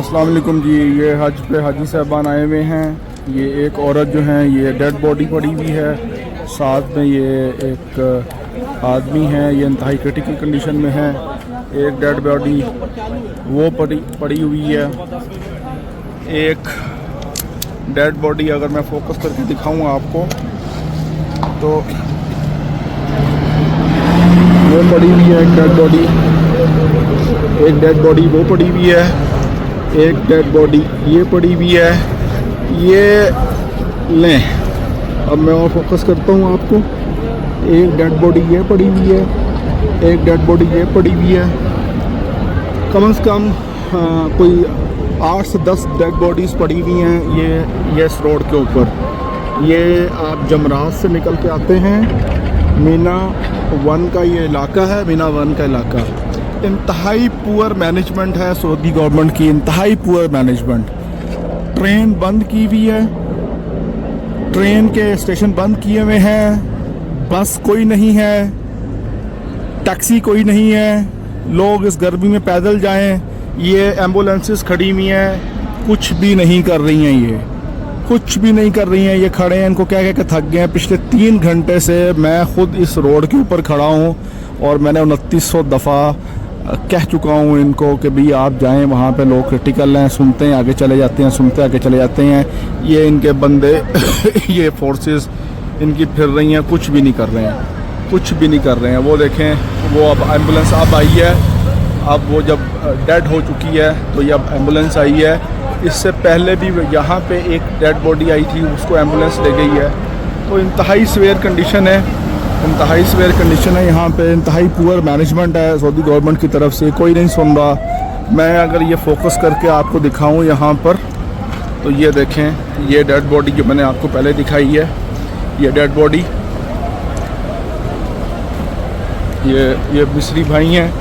अस्सलाम वालेकुम जी, ये हज पे हाजी साहबान आए हुए हैं। ये एक औरत जो है ये डेड बॉडी पड़ी हुई है, साथ में ये एक आदमी है, ये इंतहाई क्रिटिकल कंडीशन में है। एक डेड बॉडी वो पड़ी हुई है। एक डेड बॉडी अगर मैं फोकस करके दिखाऊं आपको तो वो पड़ी हुई है, एक डेड बॉडी, एक डेड बॉडी वो पड़ी हुई है, एक डेड बॉडी ये पड़ी हुई है। ये लें, अब मैं और फोकस करता हूँ आपको। एक डेड बॉडी ये पड़ी हुई है, एक डेड बॉडी ये पड़ी हुई है। कम से कम कोई 8 से 10 डेड बॉडीज़ पड़ी हुई हैं ये इस रोड के ऊपर। ये आप जमरात से निकल के आते हैं, मीना 1 का ये इलाका है, मीना 1 का इलाका। इंतहाई पुअर मैनेजमेंट है सऊदी गवर्नमेंट की, इंतहाई पुअर मैनेजमेंट। ट्रेन बंद की हुई है, ट्रेन के स्टेशन बंद किए हुए हैं, बस कोई नहीं है, टैक्सी कोई नहीं है, लोग इस गर्मी में पैदल जाएं। ये एम्बुलेंसेस खड़ी हुई हैं, कुछ भी नहीं कर रही हैं, ये कुछ भी नहीं कर रही हैं। ये खड़े हैं, इनको क्या कह के थक गए हैं। पिछले 3 घंटे से मैं ख़ुद इस रोड के ऊपर खड़ा हूँ और मैंने 2900 दफ़ा कह चुका हूँ इनको कि भाई आप जाएं वहाँ पे, लोग क्रिटिकल हैं, सुनते हैं आगे चले जाते हैं, सुनते आगे चले जाते हैं। ये इनके बंदे ये फोर्सेस इनकी फिर रही हैं, कुछ भी नहीं कर रहे हैं, कुछ भी नहीं कर रहे हैं। वो देखें, वो अब एम्बुलेंस अब आई है, अब वो जब डेड हो चुकी है तो ये अब एम्बुलेंस आई है। इससे पहले भी यहाँ पे एक डेड बॉडी आई थी, उसको एम्बुलेंस ले गई है। तो इंतहाई सीवियर कंडीशन है, इंतहाई सीवियर कंडीशन है यहाँ पे। इंतहाई पुअर मैनेजमेंट है सऊदी गवर्नमेंट की तरफ से, कोई नहीं सुन रहा। मैं अगर ये फोकस करके आपको दिखाऊं यहाँ पर तो ये देखें, ये डेड बॉडी जो मैंने आपको पहले दिखाई है, ये डेड बॉडी, ये मिस्री भाई हैं,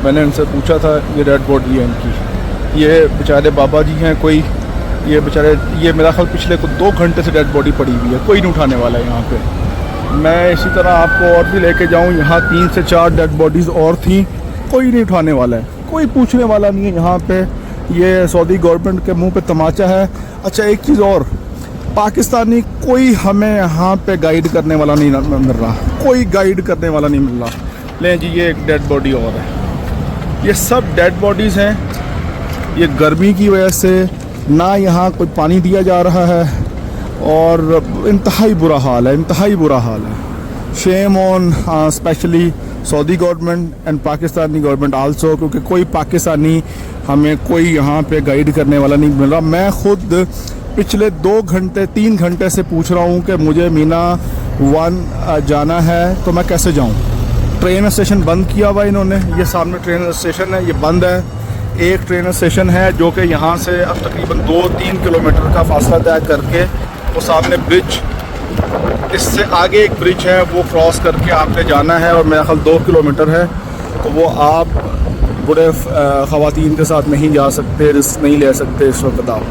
मैंने इनसे पूछा था, ये डेड बॉडी है इनकी। ये बेचारे बाबा जी हैं कोई, ये बेचारे, ये मेरा ख्याल पिछले 2 घंटे से डेड बॉडी पड़ी हुई है, कोई नहीं उठाने वाला है यहाँ पे। मैं इसी तरह आपको और भी लेके जाऊँ, यहाँ 3 से 4 डेड बॉडीज़ और थी, कोई नहीं उठाने वाला है, कोई पूछने वाला नहीं है यहाँ पे। ये सऊदी गवर्नमेंट के मुंह पे तमाचा है। अच्छा, एक चीज़ और, पाकिस्तानी कोई हमें यहाँ पे गाइड करने वाला नहीं मिल रहा, कोई गाइड करने वाला नहीं मिल रहा। लें जी, ये एक डेड बॉडी और है। ये सब डेड बॉडीज़ हैं। ये गर्मी की वजह से ना यहाँ कोई पानी दिया जा रहा है और इंतहाई बुरा हाल है, इंतहाई बुरा हाल है। Shame on specially Saudi government and Pakistani government also, क्योंकि कोई पाकिस्तानी हमें कोई यहाँ पे गाइड करने वाला नहीं मिल रहा। मैं ख़ुद पिछले 2 घंटे 3 घंटे से पूछ रहा हूँ कि मुझे मीना 1 जाना है तो मैं कैसे जाऊँ। ट्रेन स्टेशन बंद किया हुआ इन्होंने, ये सामने ट्रेन स्टेशन है, ये बंद है। एक ट्रेन स्टेशन है जो कि यहाँ से अब तकरीबन 2-3 किलोमीटर का फासला तय करके, वो सामने ब्रिज, इससे आगे एक ब्रिज है, वो क्रॉस करके आपने जाना है और मेरा ख्याल 2 किलोमीटर है। तो वो आप बड़े ख़वातीन के साथ नहीं जा सकते, रिस्क नहीं ले सकते इस वक्त आप।